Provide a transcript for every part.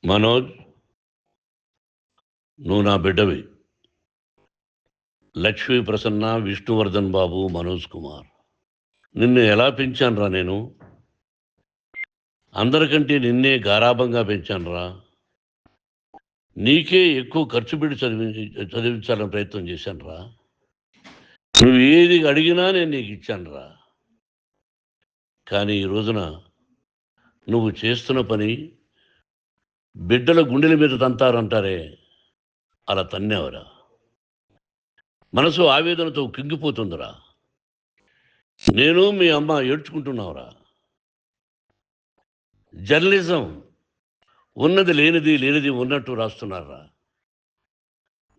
మనోజ్, నువ్వు నా బిడ్డవి. లక్ష్మీ ప్రసన్న, విష్ణువర్ధన్ బాబు, మనోజ్ కుమార్. నిన్ను ఎలా పెంచానురా నేను? అందరికంటే నిన్నే గారాభంగా పెంచానురా. నీకే ఎక్కువ ఖర్చు పెట్టి చదివించాలని ప్రయత్నం చేశానురా. నువ్వు ఏది అడిగినా నేను నీకు ఇచ్చానురా. కానీ ఈ రోజున నువ్వు చేస్తున్న పని బిడ్డల గుండెల మీద తంతారంటారే, అలా తన్నేవరా. మనసు ఆవేదనతో కింగిపోతుందిరా. నేను మీ అమ్మ ఏడ్చుకుంటున్నావురా. జర్నలిజం ఉన్నది లేనిది, లేనిది ఉన్నట్టు రాస్తున్నారా.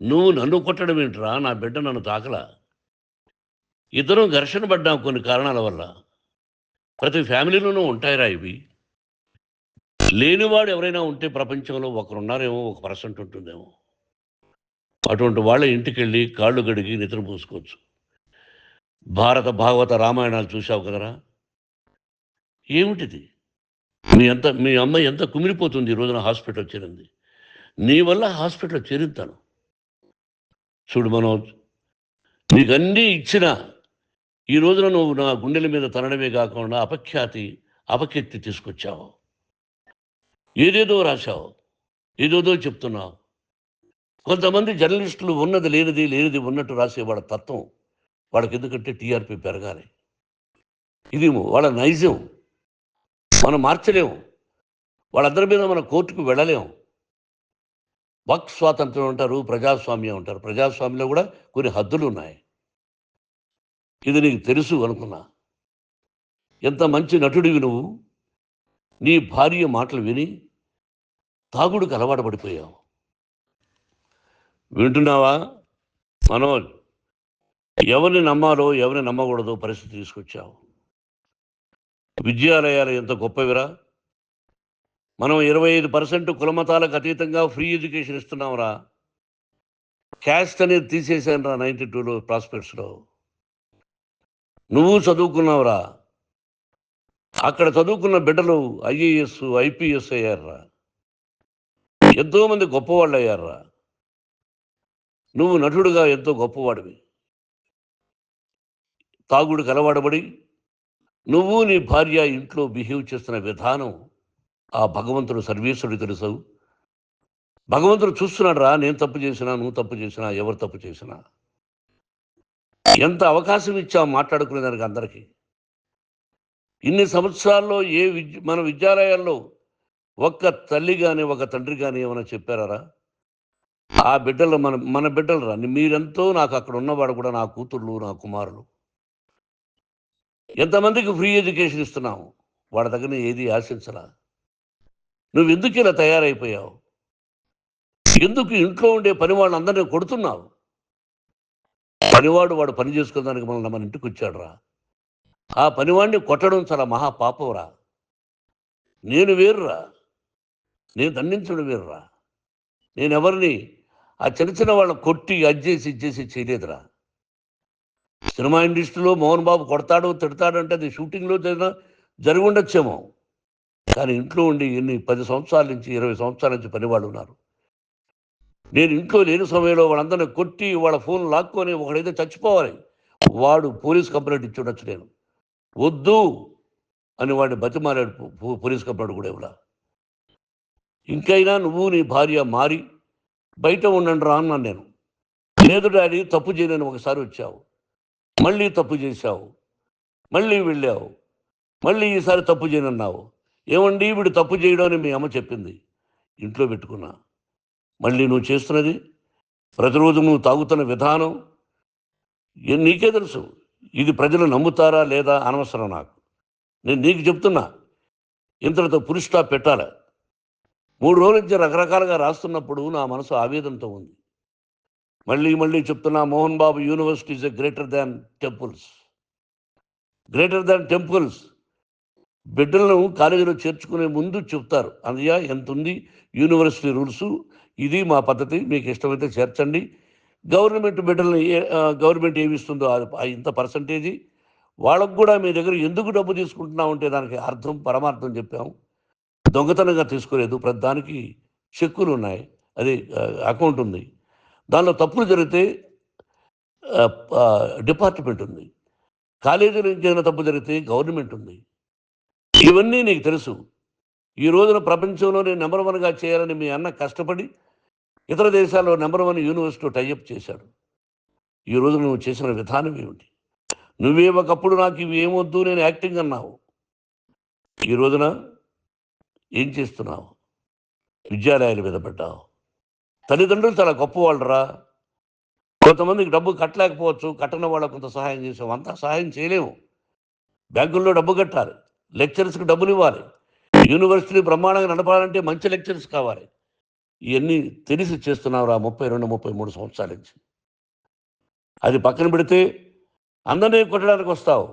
నువ్వు నన్ను కొట్టడం ఏంట్రా? నా బిడ్డ నన్ను తాకలా. ఇద్దరం ఘర్షణ పడ్డాం కొన్ని కారణాల వల్ల. ప్రతి ఫ్యామిలీలోనూ ఉంటాయిరా ఇవి. లేనివాడు ఎవరైనా ఉంటే ప్రపంచంలో ఒకరున్నారేమో, 1% ఉంటుందేమో. అటువంటి వాళ్ళ ఇంటికి వెళ్ళి కాళ్ళు గడిగి నిద్ర పూసుకోవచ్చు. భారత భాగవత రామాయణాలు చూశావు కదరా. ఏమిటిది? మీ అమ్మ ఎంత కుమిలిపోతుంది ఈ రోజున హాస్పిటల్ చేరింది. నీ వల్ల హాస్పిటల్ చేరుతాను. చూడు మనోజ్, నీకు అన్నీ ఇచ్చిన ఈ రోజున నువ్వు నా గుండెల మీద తనడమే కాకుండా అపకీర్తి తీసుకొచ్చావు. ఏదేదో రాశావు, ఏదేదో చెప్తున్నావు. కొంతమంది జర్నలిస్టులు ఉన్నది లేనిది, లేనిది ఉన్నట్టు రాసేవాళ్ళ తత్వం వాళ్ళకి. ఎందుకంటే టీఆర్పీ పెరగాలి. ఇది వాళ్ళ నైజం. మనం మార్చలేము. వాళ్ళందరి మీద మన కోర్టుకు వెళ్ళలేము. వాక్ స్వాతంత్రం అంటారు, ప్రజాస్వామ్యం అంటారు. ప్రజాస్వామ్యంలో కూడా కొన్ని హద్దులు ఉన్నాయి. ఇది నీకు తెలుసు అనుకున్నా. ఎంత మంచి నటుడివి నువ్వు. నీ భార్య మాటలు విని తాగుడికి అలవాటు పడిపోయావు. వింటున్నావా మనోజ్? ఎవరిని నమ్మాలో ఎవరిని నమ్మకూడదో పరిస్థితి తీసుకొచ్చావు. విద్యాలయాలు ఎంత గొప్పవిరా. మనం 25% కులమతాలకు అతీతంగా ఫ్రీ ఎడ్యుకేషన్ ఇస్తున్నాంరా. క్యాస్ట్ అనేది తీసేసానురా 92లో ప్రాస్పెక్ట్స్లో. నువ్వు చదువుకున్నావురా. అక్కడ చదువుకున్న బిడ్డలు IAS, IPS అయ్యారా. ఎంతోమంది గొప్పవాళ్ళు అయ్యారా. నువ్వు నటుడుగా ఎంతో గొప్పవాడివి. తాగుడికి అలవాడబడి నువ్వు నీ భార్య ఇంట్లో బిహేవ్ చేస్తున్న విధానం ఆ భగవంతుడు సర్వేశ్వరుడు తెలుసు. భగవంతుడు చూస్తున్నాడు రా. నేను తప్పు చేసినా, నువ్వు తప్పు చేసినా, ఎవరు తప్పు చేసినా. ఎంత అవకాశం ఇచ్చావు మాట్లాడుకునేదానికి అందరికీ. ఇన్ని సంవత్సరాల్లో మన విద్యాలయాల్లో ఒక్క తల్లి కానీ ఒక తండ్రి కానీ ఏమైనా చెప్పారా? ఆ బిడ్డలు మన బిడ్డలు రా. మీరెంతో నాకు అక్కడ ఉన్నవాడు కూడా నా కూతుర్లు, నా కుమారులు. ఎంతమందికి ఫ్రీ ఎడ్యుకేషన్ ఇస్తున్నావు. వాడి దగ్గర ఏది ఆశించలా. నువ్వు ఎందుకు ఇలా తయారైపోయావు? ఎందుకు ఇంట్లో ఉండే పని వాళ్ళందరినీ కొడుతున్నావు? వాడు పని చేసుకోవడానికి మన ఇంటికి వచ్చాడు రా. ఆ పనివాడిని కొట్టడం చాలా మహాపాపంరా. నేను వేరురా. నేను దండించడం వేరురా. నేను ఎవరిని ఆ చిన్న వాళ్ళని కొట్టి ఇచ్చేసి చేయలేదురా. సినిమా ఇండస్ట్రీలో మోహన్ బాబు కొడతాడు, తిడతాడు అంటే అది షూటింగ్లో జరిగి ఉండొచ్చేమో. కానీ ఇంట్లో ఉండి 10 సంవత్సరాల నుంచి 20 సంవత్సరాల నుంచి పనివాళ్ళు ఉన్నారు. నేను ఇంట్లో లేని సమయంలో వాళ్ళందరినీ కొట్టి వాళ్ళ ఫోన్ లాక్కొని ఒకడైతే చచ్చిపోవాలి. వాడు పోలీస్ కంప్లైంట్ ఇచ్చి ఉండొచ్చు. నేను వద్దు అని వాడిని బతిమాలాడు. పోలీస్ కంప్లైంట్ కూడా ఇవ్వలా. ఇంకైనా నువ్వు నీ భార్య మారి బయట ఉండండి రా అన్నాను నేను. లేదు డాడీ, తప్పు చేయలేని ఒకసారి వచ్చావు, మళ్ళీ తప్పు చేశావు, మళ్ళీ వెళ్ళావు, మళ్ళీ ఈసారి తప్పు చేయనన్నావు. ఏమండి వీడు తప్పు చేయడం అని మీ అమ్మ చెప్పింది. ఇంట్లో పెట్టుకున్నా. మళ్ళీ నువ్వు చేస్తున్నది, ప్రతిరోజు నువ్వు తాగుతున్న విధానం నీకే తెలుసు. ఇది ప్రజలు నమ్ముతారా లేదా అనవసరం నాకు. నేను నీకు చెప్తున్నా, ఇంతటితో పులి స్టాప్ పెట్టాలి. 3 రోజుల నుంచి రకరకాలుగా రాస్తున్నప్పుడు నా మనసు ఆవేదనతో ఉంది. మళ్ళీ చెప్తున్నా, Mohan Babu university is greater than temples. Greater than temples. బిడ్డలను కాలేజీలో చేర్చుకునే ముందు చెప్తారు, అన్నయ్య ఎంత ఉంది యూనివర్సిటీ రూల్స్, ఇది మా పద్ధతి, మీకు ఇష్టమైతే చేర్చండి. గవర్నమెంట్ బిడ్డలని గవర్నమెంట్ ఏమి ఇస్తుందో ఇంత పర్సంటేజీ వాళ్ళకు కూడా మీ దగ్గర ఎందుకు డబ్బు తీసుకుంటున్నామంటే దానికి అర్థం పరమార్థం చెప్పాము. దొంగతనంగా తీసుకోలేదు. ప్రతిదానికి చెక్కులు ఉన్నాయి, అది అకౌంట్ ఉంది. దానిలో తప్పులు జరిగితే డిపార్ట్మెంట్ ఉంది. కాలేజీలో ఇంకేమైనా తప్పు జరిగితే గవర్నమెంట్ ఉంది. ఇవన్నీ నీకు తెలుసు. ఈ రోజున ప్రపంచంలోనే నెంబర్ 1గా చేయాలని మీ అన్న కష్టపడి ఇతర దేశాల్లో నెంబర్ 1 యూనివర్సిటీతో టైఅప్ చేశాడు. ఈ రోజు నువ్వు చేసిన విధానం ఏమిటి? నువ్వే ఒకప్పుడు నాకు ఇవి ఏమొద్దు నేను యాక్టింగ్ అన్నావు. ఈ రోజున ఏం చేస్తున్నావు? విద్యాలయాల మీద పడ్డావు. తల్లిదండ్రులు చాలా గొప్పవాళ్ళరా. కొంతమందికి డబ్బు కట్టలేకపోవచ్చు, కట్టని వాళ్ళకు కొంత సహాయం చేసావు. అంతా సహాయం చేయలేము. బ్యాంకుల్లో డబ్బు కట్టాలి, లెక్చరర్స్కి డబ్బులు ఇవ్వాలి, యూనివర్సిటీ బ్రహ్మాండంగా నడపాలంటే మంచి లెక్చరర్స్ కావాలి. ఇవన్నీ తెలిసి చేస్తున్నావురా 32, 33 సంవత్సరాల నుంచి. అది పక్కన పెడితే అందరినీ కొట్టడానికి వస్తావు.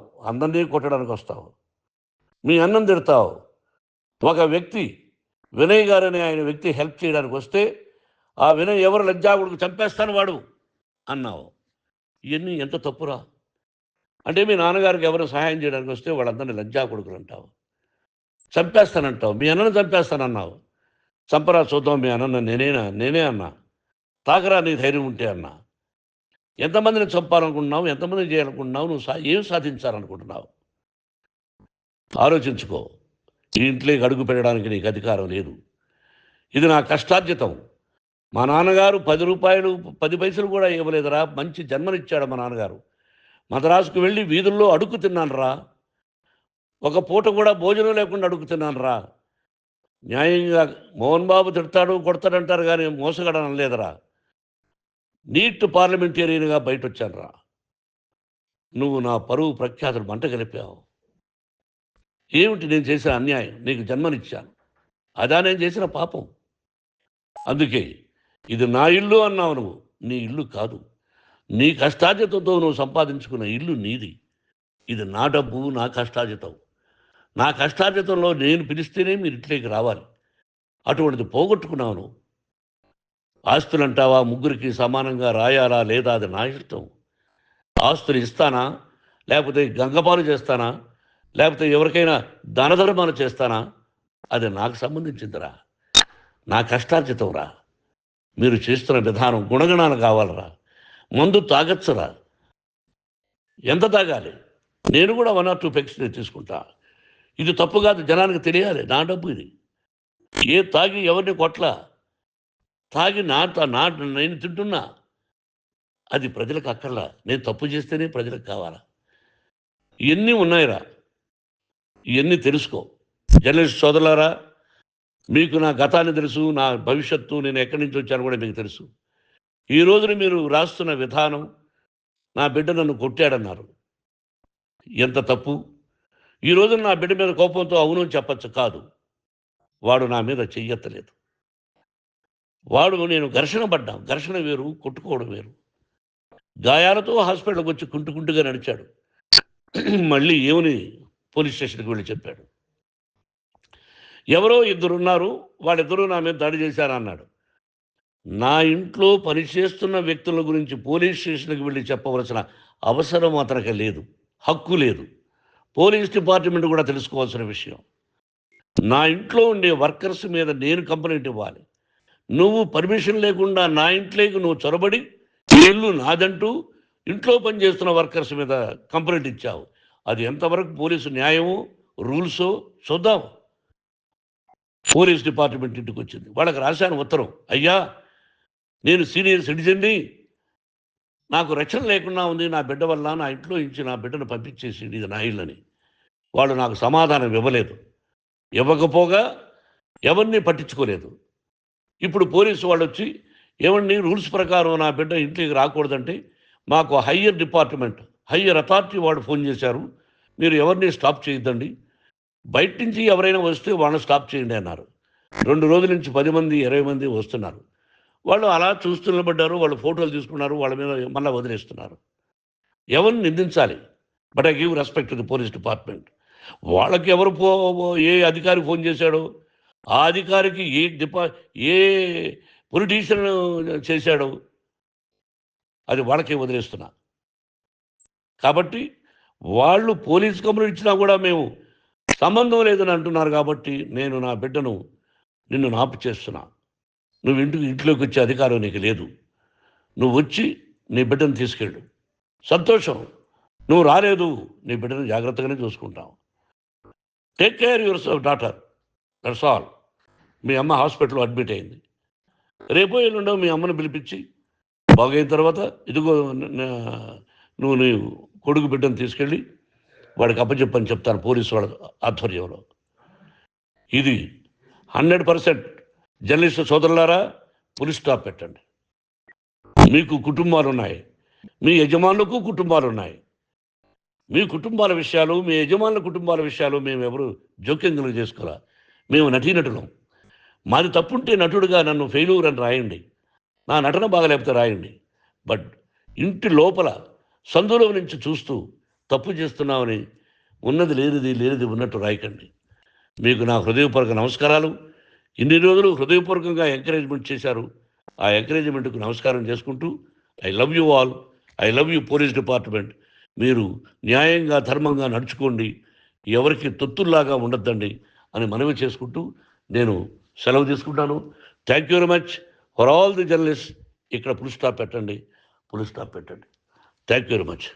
మీ అన్నం తిడతావు. ఒక వ్యక్తి వినయ్ గారని ఆయన వ్యక్తి హెల్ప్ చేయడానికి వస్తే ఆ వినయ్ ఎవరు లజ్జాగుడికి చంపేస్తాను వాడు అన్నావు. ఇవన్నీ ఎంత తప్పురా? అంటే మీ నాన్నగారికి ఎవరు సహాయం చేయడానికి వస్తే వాళ్ళందరినీ లజ్జాగుడుకులు అంటావు, చంపేస్తానంటావు. మీ అన్నను చంపేస్తానన్నావు. చంపరా చూద్దాం మీ అన్న. నేనే అన్నా. తాకరా నీ ధైర్యం ఉంటే అన్నా. ఎంతమందిని చంపాలనుకుంటున్నావు? ఎంతమందిని చేయాలనుకుంటున్నావు? నువ్వు ఏం సాధించాలనుకుంటున్నావు? ఆలోచించుకో. ఈ ఇంట్లోకి అడుగు పెట్టడానికి నీకు అధికారం లేదు. ఇది నా కష్టార్జితం. మా నాన్నగారు 10 రూపాయలు 10 పైసలు కూడా ఇవ్వలేదురా. మంచి జన్మనిచ్చాడు మా నాన్నగారు. మద్రాసుకు వెళ్ళి వీధుల్లో అడుగు తిన్నానురా. ఒక పూట కూడా భోజనం లేకుండా అడుగు తిన్నానురా. న్యాయంగా మోహన్ బాబు తిడతాడు కొడతాడంటారు కానీ మోసగడనం లేదురా. నీట్ పార్లమెంటేరియన్గా బయట వచ్చానురా. నువ్వు నా పరువు ప్రఖ్యాతులు మంట కలిపావు. ఏమిటి నేను చేసిన అన్యాయం? నీకు జన్మనిచ్చాను, అదా నేను చేసిన పాపం. అందుకే ఇది నా ఇల్లు అన్నావు. నువ్వు నీ ఇల్లు కాదు. నీ కష్టార్జితంతో నువ్వు సంపాదించుకున్న ఇల్లు నీది. ఇది నా డబ్బు, నా కష్టార్జితం. నా కష్టార్జితంలో నేను పిలిస్తేనే మీరు ఇంట్లోకి రావాలి. అటువంటిది పోగొట్టుకున్నావు నువ్వు. ఆస్తులు అంటావా? ముగ్గురికి సమానంగా రాయాలా లేదా అది నా ఇష్టం. ఆస్తులు ఇస్తానా, లేకపోతే గంగపాలు చేస్తానా, లేకపోతే ఎవరికైనా దానధర్మాలు చేస్తానా, అది నాకు సంబంధించిందిరా. నా కష్టార్జితం రా. మీరు చేస్తున్న విధానం గుణగణాలు కావాలరా. మందు తాగచ్చురా. ఎంత తాగాలి? నేను కూడా 1 or 2 పెగ్స్ తీసుకుంటా. ఇది తప్పు కాదు, జనానికి తెలియాలి. నా డబ్బు ఇది. తాగి ఎవరిని కొట్లా, తాగి నేను తింటున్నా. అది ప్రజలకు అక్కర్లా. నేను తప్పు చేస్తేనే ప్రజలకు కావాలా. ఇవన్నీ ఉన్నాయిరా. ఇవన్నీ తెలుసుకో. జర్నలిస్ట్ సోదరులారా, మీకు నా గతాన్ని తెలుసు, నా భవిష్యత్తు, నేను ఎక్కడి నుంచి వచ్చాను కూడా మీకు తెలుసు. ఈ రోజున మీరు రాస్తున్న విధానం, నా బిడ్డ నన్ను కొట్టాడన్నారు. ఎంత తప్పు! ఈ రోజున నా బిడ్డ మీద కోపంతో అవును చెప్పచ్చు. కాదు, వాడు నా మీద చెయ్యెత్తలేదు. నేను ఘర్షణ పడ్డాం. ఘర్షణ వేరు, కొట్టుకోవడం వేరు. గాయాలతో హాస్పిటల్కి వచ్చి కుంటుకుంటుగా నడిచాడు. మళ్ళీ ఏమని పోలీస్ స్టేషన్కి వెళ్ళి చెప్పాడు. ఎవరో 2 ఉన్నారు, వాళ్ళిద్దరూ నా మీద దాడి చేశారన్నాడు. నా ఇంట్లో పనిచేస్తున్న వ్యక్తుల గురించి పోలీస్ స్టేషన్కి వెళ్ళి చెప్పవలసిన అవసరం అతనికి లేదు, హక్కు లేదు. పోలీస్ డిపార్ట్మెంట్ కూడా తెలుసుకోవాల్సిన విషయం. నా ఇంట్లో ఉండే వర్కర్స్ మీద నేను కంప్లైంట్ ఇవ్వాలి. నువ్వు పర్మిషన్ లేకుండా నా ఇంట్లోకి నువ్వు చొరబడి ఇల్లు నాదంటూ ఇంట్లో పనిచేస్తున్న వర్కర్స్ మీద కంప్లైంట్ ఇచ్చావు. అది ఎంతవరకు పోలీసు న్యాయమో రూల్సో చూద్దాం. పోలీస్ డిపార్ట్మెంట్ ఇంటికి వచ్చింది. వాళ్ళకి రాశాను ఉత్తరం. అయ్యా, నేను సీనియర్ సిటిజన్ని, నాకు రక్షణ లేకుండా ఉంది. నా బిడ్డ వల్ల నా ఇంట్లో నుంచి నా బిడ్డను పంపించేసి ఇది నా ఇల్లని. వాళ్ళు నాకు సమాధానం ఇవ్వలేదు. ఇవ్వకపోగా ఎవరిని పట్టించుకోలేదు. ఇప్పుడు పోలీసు వాళ్ళు వచ్చి ఏమండి రూల్స్ ప్రకారం నా బిడ్డ ఇంటికి రాకూడదంటే మాకు హయ్యర్ డిపార్ట్మెంట్, హయ్యర్ అథారిటీ వాళ్ళు ఫోన్ చేశారు. మీరు ఎవరిని స్టాప్ చేయొద్దండి, బయట నుంచి ఎవరైనా వస్తే వాళ్ళని స్టాప్ చేయండి అన్నారు. 2 రోజుల నుంచి 10 మంది 20 మంది వస్తున్నారు. వాళ్ళు అలా చూస్తూ నిలబడ్డారు. వాళ్ళు ఫోటోలు తీసుకున్నారు. వాళ్ళ మీద మళ్ళీ వదిలేస్తున్నారు. ఎవరిని నిందించాలి? But I give respect to the police department. వాళ్ళకి ఎవరు ఏ అధికారి ఫోన్ చేశాడో, ఆ అధికారికి ఏ పొలిటీషియన్ చేశాడో అది వాళ్ళకే వదిలేస్తున్నా. కాబట్టి వాళ్ళు పోలీస్ కంప్లైంట్ ఇచ్చినా కూడా మేము సంబంధం లేదని అంటున్నారు. కాబట్టి నేను నా బిడ్డను నిన్ను నాపు చేస్తున్నా. నువ్వు ఇంట్లోకి వచ్చే అధికారం నీకు లేదు. నువ్వు వచ్చి నీ బిడ్డను తీసుకెళ్ళు. సంతోషం. నువ్వు రాలేదు, నీ బిడ్డను జాగ్రత్తగానే చూసుకుంటాం. Take care your daughter, that's all. మీ అమ్మ హాస్పిటల్లో అడ్మిట్ అయింది. రేపో ఎల్లుండో మీ అమ్మను పిలిపించి బాగైన తర్వాత ఇదిగో నువ్వు నీ కొడుకు బిడ్డను తీసుకెళ్ళి వాడికి అప్పచెప్పని చెప్తాను పోలీసు వాళ్ళ ఆధ్వర్యంలో. ఇది 100% జర్నలిస్టు సోదరులారా, పులి స్టాప్ పెట్టండి. మీకు కుటుంబాలు ఉన్నాయి, మీ యజమానులకు కుటుంబాలు ఉన్నాయి. మీ కుటుంబాల విషయాలు, మీ యజమానుల కుటుంబాల విషయాలు మేము ఎవరు జోక్యం చేసుకోరా. మేము నటీనటులం. మాది తప్పుంటే నటుడుగా నన్ను ఫెయిల్యూర్ అని రాయండి, నా నటన బాగలేకపోతే రాయండి. బట్ ఇంటి లోపల సందులో నుంచి చూస్తూ తప్పు చేస్తున్నామని ఉన్నది లేనిది ఉన్నట్టు రాయకండి. మీకు నా హృదయపూర్వక నమస్కారాలు. ఇన్ని రోజులు హృదయపూర్వకంగా ఎంకరేజ్మెంట్ చేశారు. ఆ ఎంకరేజ్మెంట్కు నమస్కారం చేసుకుంటూ I love you all. I love you police department. మీరు న్యాయంగా ధర్మంగా నడుచుకోండి, ఎవరికి తొత్తుల్లాగా ఉండొద్దండి అని మనవి చేసుకుంటూ నేను సెలవు తీసుకుంటాను. Thank you very much for all the journalist. ఇక్కడ పులి స్టాప్ పెట్టండి, పులి స్టాప్ పెట్టండి. Thank you very much.